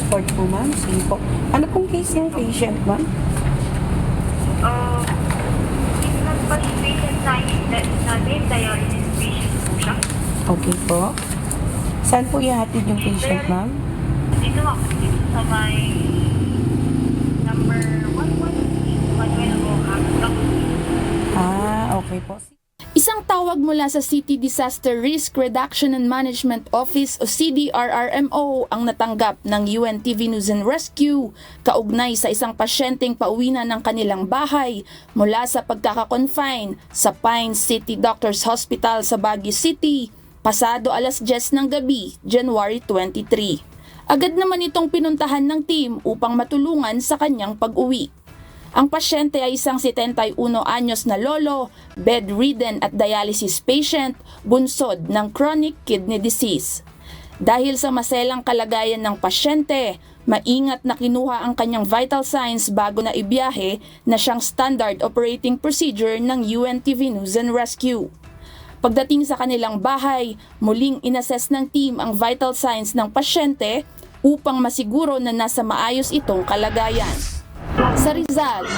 passport po, ma'am. Sige po. Ano pong case yung patient, ma'am? Yung nagpa-patient natin, dialysis patient po siya. Okay po. Saan po ihatid yung patient, ma'am? Dito ako, dito sa may number 118, Manuel Rojas. Okay po. Isang tawag mula sa City Disaster Risk Reduction and Management Office o CDRRMO ang natanggap ng UNTV News and Rescue kaugnay sa isang pasyenteng pauwi na ng kanilang bahay mula sa pagkakakonfine sa Pine City Doctors Hospital sa Baguio City pasado alas 10 ng gabi, January 23. Agad naman itong pinuntahan ng team upang matulungan sa kanyang pag-uwi. Ang pasyente ay isang 71 anyos na lolo, bedridden at dialysis patient, bunsod ng chronic kidney disease. Dahil sa maselang kalagayan ng pasyente, maingat na kinuha ang kanyang vital signs bago na ibiyahe na siyang standard operating procedure ng UNTV News and Rescue. Pagdating sa kanilang bahay, muling inassess ng team ang vital signs ng pasyente upang masiguro na nasa maayos itong kalagayan. Sa Rizal,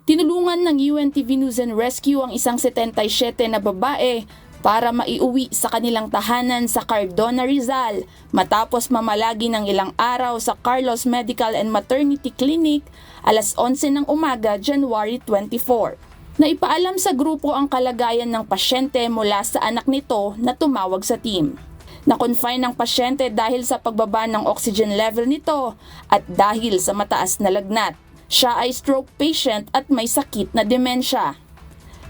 tinulungan ng UNTV News and Rescue ang isang 77 na babae para maiuwi sa kanilang tahanan sa Cardona, Rizal matapos mamalagi ng ilang araw sa Carlos Medical and Maternity Clinic alas 11 ng umaga, January 24. Naipaalam sa grupo ang kalagayan ng pasyente mula sa anak nito na tumawag sa team. Na-confine ang pasyente dahil sa pagbaba ng oxygen level nito at dahil sa mataas na lagnat. Siya ay stroke patient at may sakit na demensya.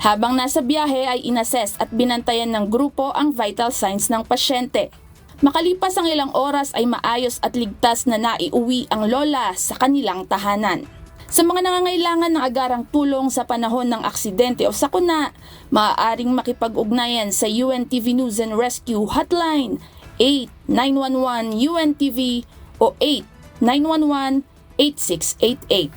Habang nasa biyahe ay inassess at binantayan ng grupo ang vital signs ng pasyente. Makalipas ang ilang oras ay maayos at ligtas na naiuwi ang lola sa kanilang tahanan. Sa mga nangangailangan ng agarang tulong sa panahon ng aksidente o sakuna, maaaring makipag-ugnayan sa UNTV News and Rescue Hotline 8911-UNTV o 8911-8688.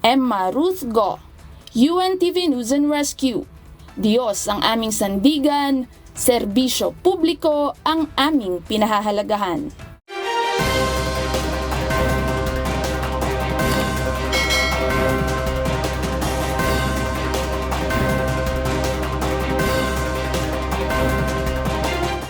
Emma Ruth Go, UNTV News and Rescue. Diyos ang aming sandigan, serbisyo publiko ang aming pinahahalagahan.